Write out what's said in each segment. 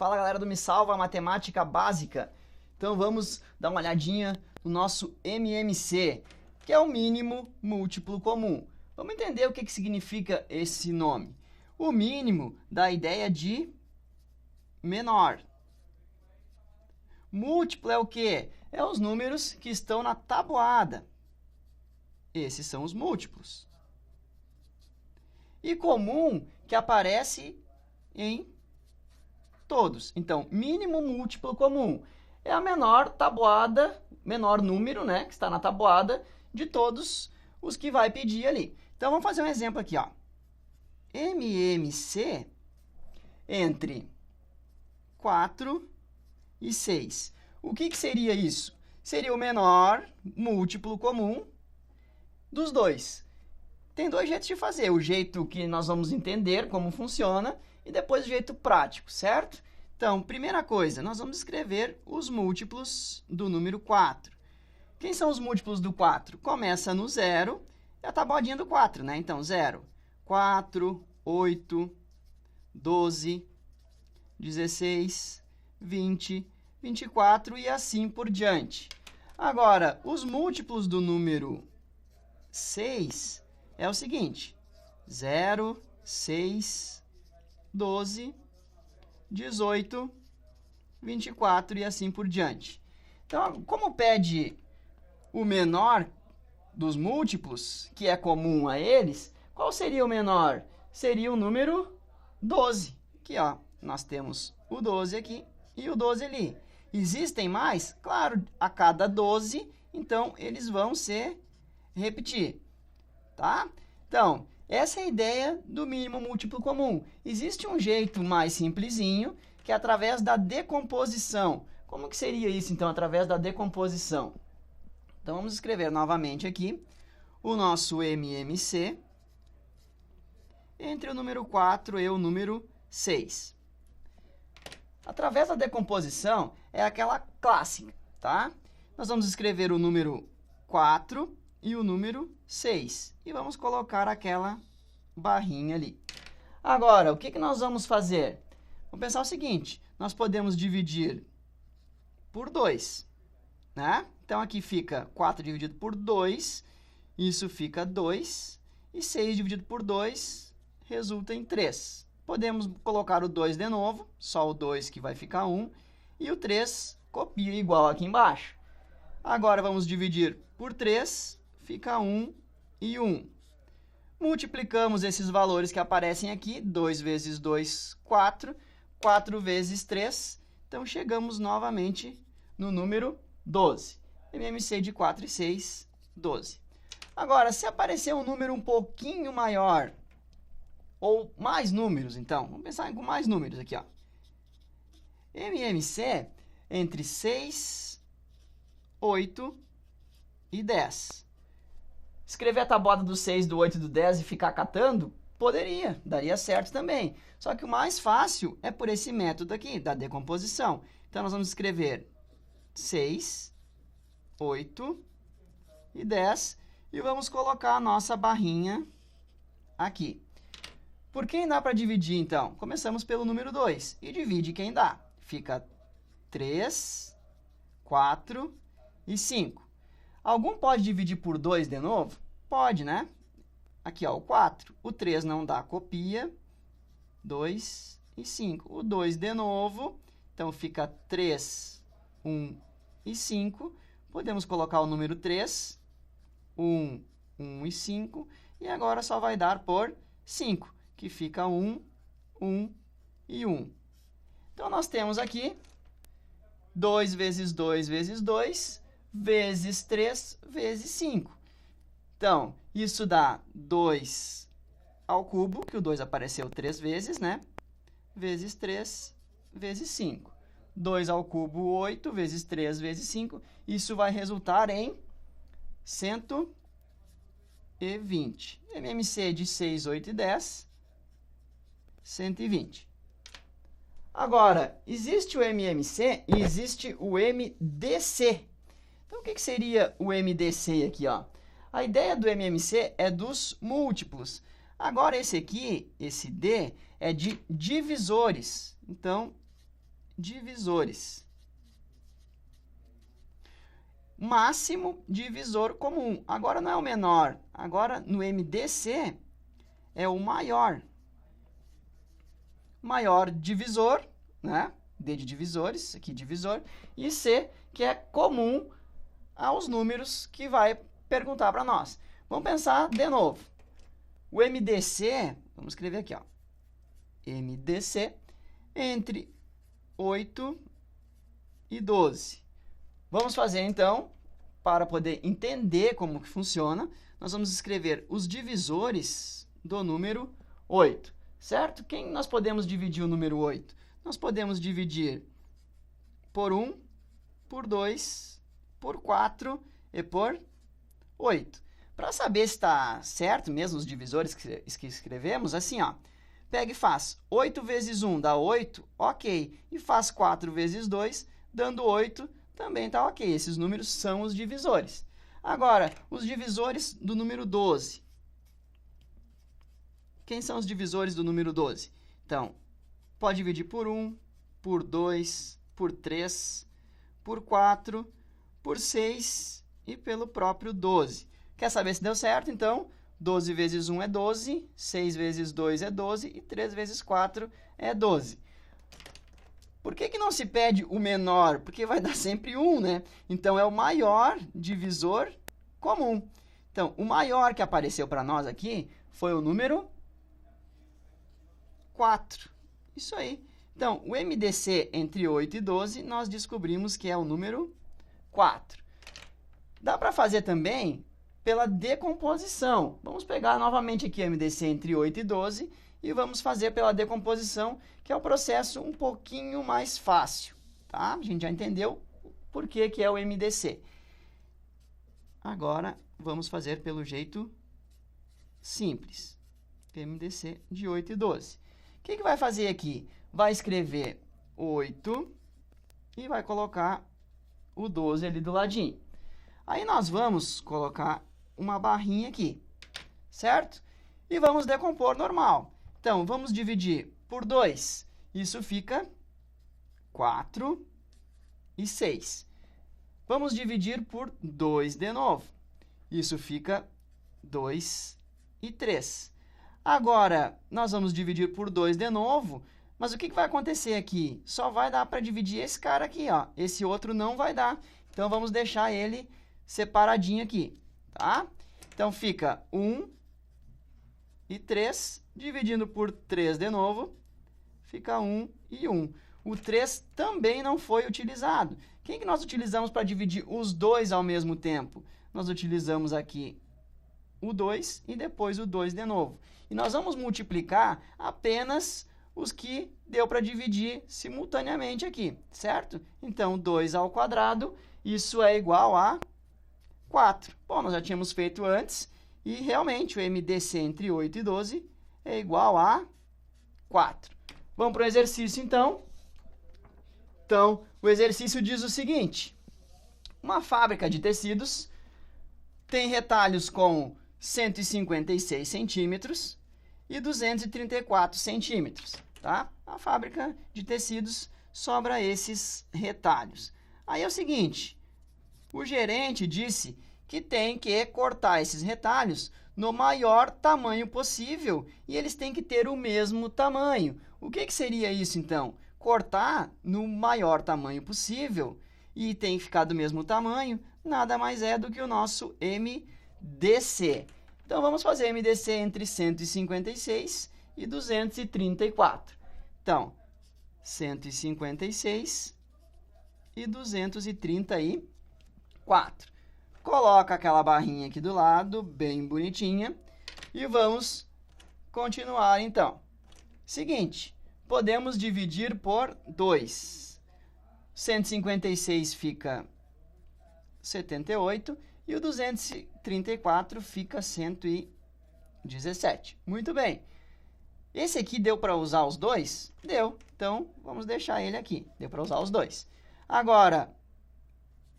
Fala galera do Me Salva Matemática Básica. Então vamos dar uma olhadinha no nosso MMC, que é o mínimo múltiplo comum. Vamos entender o que significa esse nome. O mínimo dá a ideia de menor. Múltiplo é o quê? É os números que estão na tabuada. Esses são os múltiplos. E comum, que aparece em todos. Então, mínimo múltiplo comum é a menor tabuada, menor número, né, que está na tabuada de todos os que vai pedir ali. Então, vamos fazer um exemplo aqui, ó. MMC entre 4 e 6. O que seria isso? Seria o menor múltiplo comum dos dois. Tem dois jeitos de fazer. O jeito que nós vamos entender como funciona e depois o jeito prático, certo? Então, primeira coisa, nós vamos escrever os múltiplos do número 4. Quem são os múltiplos do 4? Começa no 0, é a tabuadinha do 4, né? Então, 0, 4, 8, 12, 16, 20, 24 e assim por diante. Agora, os múltiplos do número 6 é o seguinte: 0, 6, 12, 18, 24 e assim por diante. Então, como pede o menor dos múltiplos, que é comum a eles, qual seria o menor? Seria o número 12. Aqui, ó, nós temos o 12 aqui e o 12 ali. Existem mais? Claro, a cada 12, então eles vão se repetir, tá? Então, essa é a ideia do mínimo múltiplo comum. Existe um jeito mais simplesinho, que é através da decomposição. Como que seria isso, então, através da decomposição? Então, vamos escrever novamente aqui o nosso MMC entre o número 4 e o número 6. Através da decomposição, é aquela clássica, tá? Nós vamos escrever o número 4 e o número 6. E vamos colocar aquela barrinha ali. Agora, o que nós vamos fazer? Vamos pensar o seguinte: nós podemos dividir por 2, né? Então, aqui fica 4 dividido por 2, isso fica 2, e 6 dividido por 2 resulta em 3. Podemos colocar o 2 de novo, só o 2 que vai ficar 1, e o 3 copia igual aqui embaixo. Agora, vamos dividir por 3, fica 1 e 1. Multiplicamos esses valores que aparecem aqui, 2 vezes 2, 4, 4 vezes 3, então chegamos novamente no número 12. MMC de 4 e 6, 12. Agora, se aparecer um número um pouquinho maior, ou mais números, então, vamos pensar com mais números aqui, ó. MMC entre 6, 8 e 10. Escrever a tabuada do 6, do 8 e do 10 e ficar catando? Poderia, daria certo também. Só que o mais fácil é por esse método aqui, da decomposição. Então, nós vamos escrever 6, 8 e 10 e vamos colocar a nossa barrinha aqui. Por quem dá para dividir, então? Começamos pelo número 2 e divide quem dá. Fica 3, 4 e 5. Algum pode dividir por 2 de novo? Pode, né? Aqui, ó, o 4. O 3 não dá, copia. 2 e 5. O 2 de novo. Então, fica 3, 1 e 5. Podemos colocar o número 3. 1, 1 e 5. E agora só vai dar por 5, que fica 1, 1 e 1. Então, nós temos aqui 2 vezes 2 vezes 2, vezes 3, vezes 5. Então, isso dá 2 ao cubo, que o 2 apareceu 3 vezes, né? Vezes 3, vezes 5. 2 ao cubo, 8, vezes 3, vezes 5. Isso vai resultar em 120. MMC de 6, 8 e 10, 120. Agora, existe o MMC e existe o MDC. Então, o que seria o MDC aqui, ó? A ideia do MMC é dos múltiplos. Agora, esse aqui, esse D, é de divisores. Então, divisores. Máximo divisor comum. Agora não é o menor. Agora, no MDC, é o maior. Maior divisor, né? D de divisores, aqui divisor. E C, que é comum aos números que vai perguntar para nós. Vamos pensar de novo. O MDC, vamos escrever aqui, ó. MDC entre 8 e 12. Vamos fazer, então, para poder entender como que funciona, nós vamos escrever os divisores do número 8, certo? Quem nós podemos dividir o número 8? Nós podemos dividir por 1, por 2, por 4 e por 8. Para saber se está certo mesmo os divisores que escrevemos, assim, ó, pega e faz 8 vezes 1 dá 8, ok. E faz 4 vezes 2, dando 8, também está ok. Esses números são os divisores. Agora, os divisores do número 12. Quem são os divisores do número 12? Então, pode dividir por 1, por 2, por 3, por 4, por 6 e pelo próprio 12. Quer saber se deu certo? Então, 12 vezes 1 é 12, 6 vezes 2 é 12 e 3 vezes 4 é 12. Por que não se pede o menor? Porque vai dar sempre 1, né? Então, é o maior divisor comum. Então, o maior que apareceu para nós aqui foi o número 4. Isso aí. Então, o MDC entre 8 e 12, nós descobrimos que é o número 4. Dá para fazer também pela decomposição. Vamos pegar novamente aqui o MDC entre 8 e 12 e vamos fazer pela decomposição, que é o processo um pouquinho mais fácil, tá? A gente já entendeu por que é o MDC. Agora, vamos fazer pelo jeito simples. MDC de 8 e 12. O que vai fazer aqui? Vai escrever 8 e vai colocar o 12 ali do ladinho. Aí nós vamos colocar uma barrinha aqui, certo? E vamos decompor normal. Então, vamos dividir por 2. Isso fica 4 e 6. Vamos dividir por 2 de novo. Isso fica 2 e 3. Agora, nós vamos dividir por 2 de novo, mas o que vai acontecer aqui? Só vai dar para dividir esse cara aqui, ó. Esse outro não vai dar. Então, vamos deixar ele separadinho aqui, tá? Então, fica 1 e 3, dividindo por 3 de novo, fica 1 e 1. O 3 também não foi utilizado. Quem que nós utilizamos para dividir os dois ao mesmo tempo? Nós utilizamos aqui o 2 e depois o 2 de novo. E nós vamos multiplicar apenas os que deu para dividir simultaneamente aqui, certo? Então, 2 ao quadrado, isso é igual a 4. Bom, nós já tínhamos feito antes e realmente o MDC entre 8 e 12 é igual a 4. Vamos para o exercício, então. Então, o exercício diz o seguinte: uma fábrica de tecidos tem retalhos com 156 centímetros e 234 centímetros, tá? A fábrica de tecidos sobra esses retalhos. Aí é o seguinte, o gerente disse que tem que cortar esses retalhos no maior tamanho possível e eles têm que ter o mesmo tamanho. O que seria isso, então? Cortar no maior tamanho possível e tem que ficar do mesmo tamanho, nada mais é do que o nosso MDC. Então, vamos fazer MDC entre 156 e 234. Então, 156 e 234. Coloca aquela barrinha aqui do lado, bem bonitinha, e vamos continuar, então. Seguinte, podemos dividir por 2. 156 fica 78 e o 234 fica 117. Muito bem. Esse aqui deu para usar os dois? Deu. Então, vamos deixar ele aqui. Deu para usar os dois. Agora,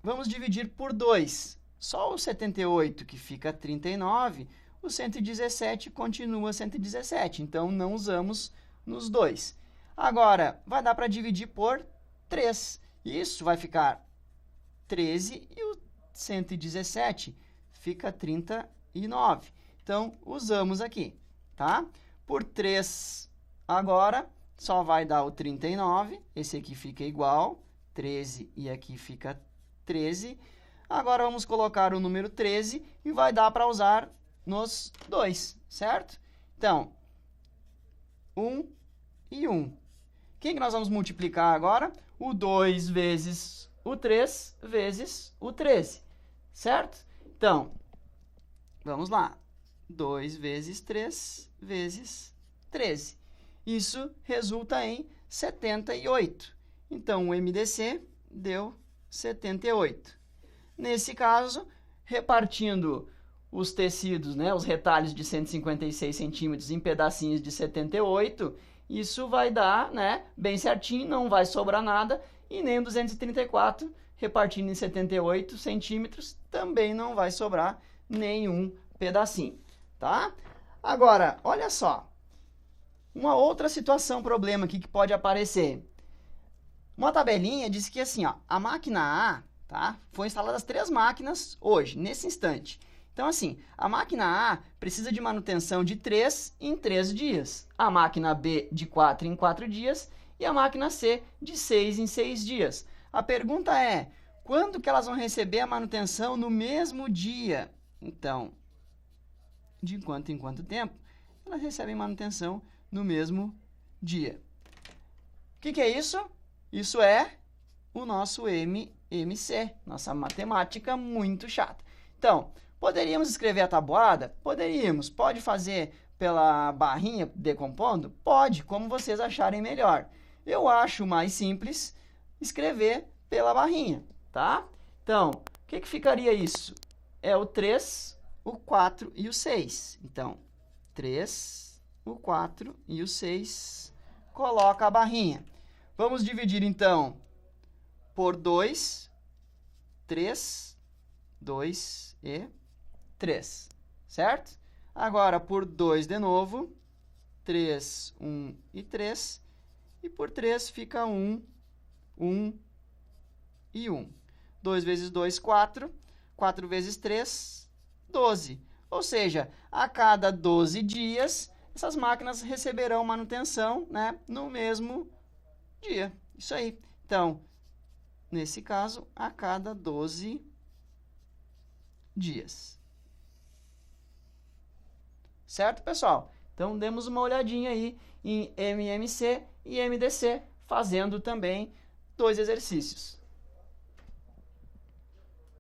vamos dividir por 2. Só o 78, que fica 39, o 117 continua 117. Então, não usamos nos dois. Agora, vai dar para dividir por 3. Isso vai ficar 13 e o 117 fica 39. Então, usamos aqui, tá? Por 3 agora, só vai dar o 39. Esse aqui fica igual, 13 e aqui fica 13. Agora, vamos colocar o número 13 e vai dar para usar nos dois, certo? Então, 1 e 1. Quem que nós vamos multiplicar agora? O 2 vezes o 3 vezes o 13, certo? Então, vamos lá. 2 vezes 3 vezes 13. Isso resulta em 78. Então, o MDC deu 78. Nesse caso, repartindo os tecidos, né, os retalhos de 156 centímetros em pedacinhos de 78, isso vai dar, né, bem certinho, não vai sobrar nada, e nem 234, repartindo em 78 centímetros, também não vai sobrar nenhum pedacinho, tá? Agora, olha só, uma outra situação, problema aqui que pode aparecer. Uma tabelinha diz que assim, ó, a máquina A, tá, foi instaladas 3 máquinas hoje, nesse instante. Então, assim, a máquina A precisa de manutenção de 3 em 3 dias, a máquina B de 4 em 4 dias e a máquina C de 6 em 6 dias. A pergunta é, quando que elas vão receber a manutenção no mesmo dia? Então, de quanto em quanto tempo elas recebem manutenção no mesmo dia? O que é isso? Isso é o nosso MMC, nossa matemática muito chata. Então, poderíamos escrever a tabuada? Poderíamos. Pode fazer pela barrinha decompondo? Pode, como vocês acharem melhor. Eu acho mais simples escrever pela barrinha, tá? Então, o que ficaria isso? É o 3, o 4 e o 6. Então, 3, o 4 e o 6. Coloca a barrinha. Vamos dividir, então, por 2, 3, 2 e 3, certo? Agora, por 2 de novo, 3, 1 e 3. E por 3 fica 1, 1 e 1. 2 vezes 2, 4. 4 vezes 3, 12. Ou seja, a cada 12 dias, essas máquinas receberão manutenção, né, no mesmo dia. Isso aí. Então, nesse caso, a cada 12 dias. Certo, pessoal? Então, demos uma olhadinha aí em MMC e MDC, fazendo também 2 exercícios.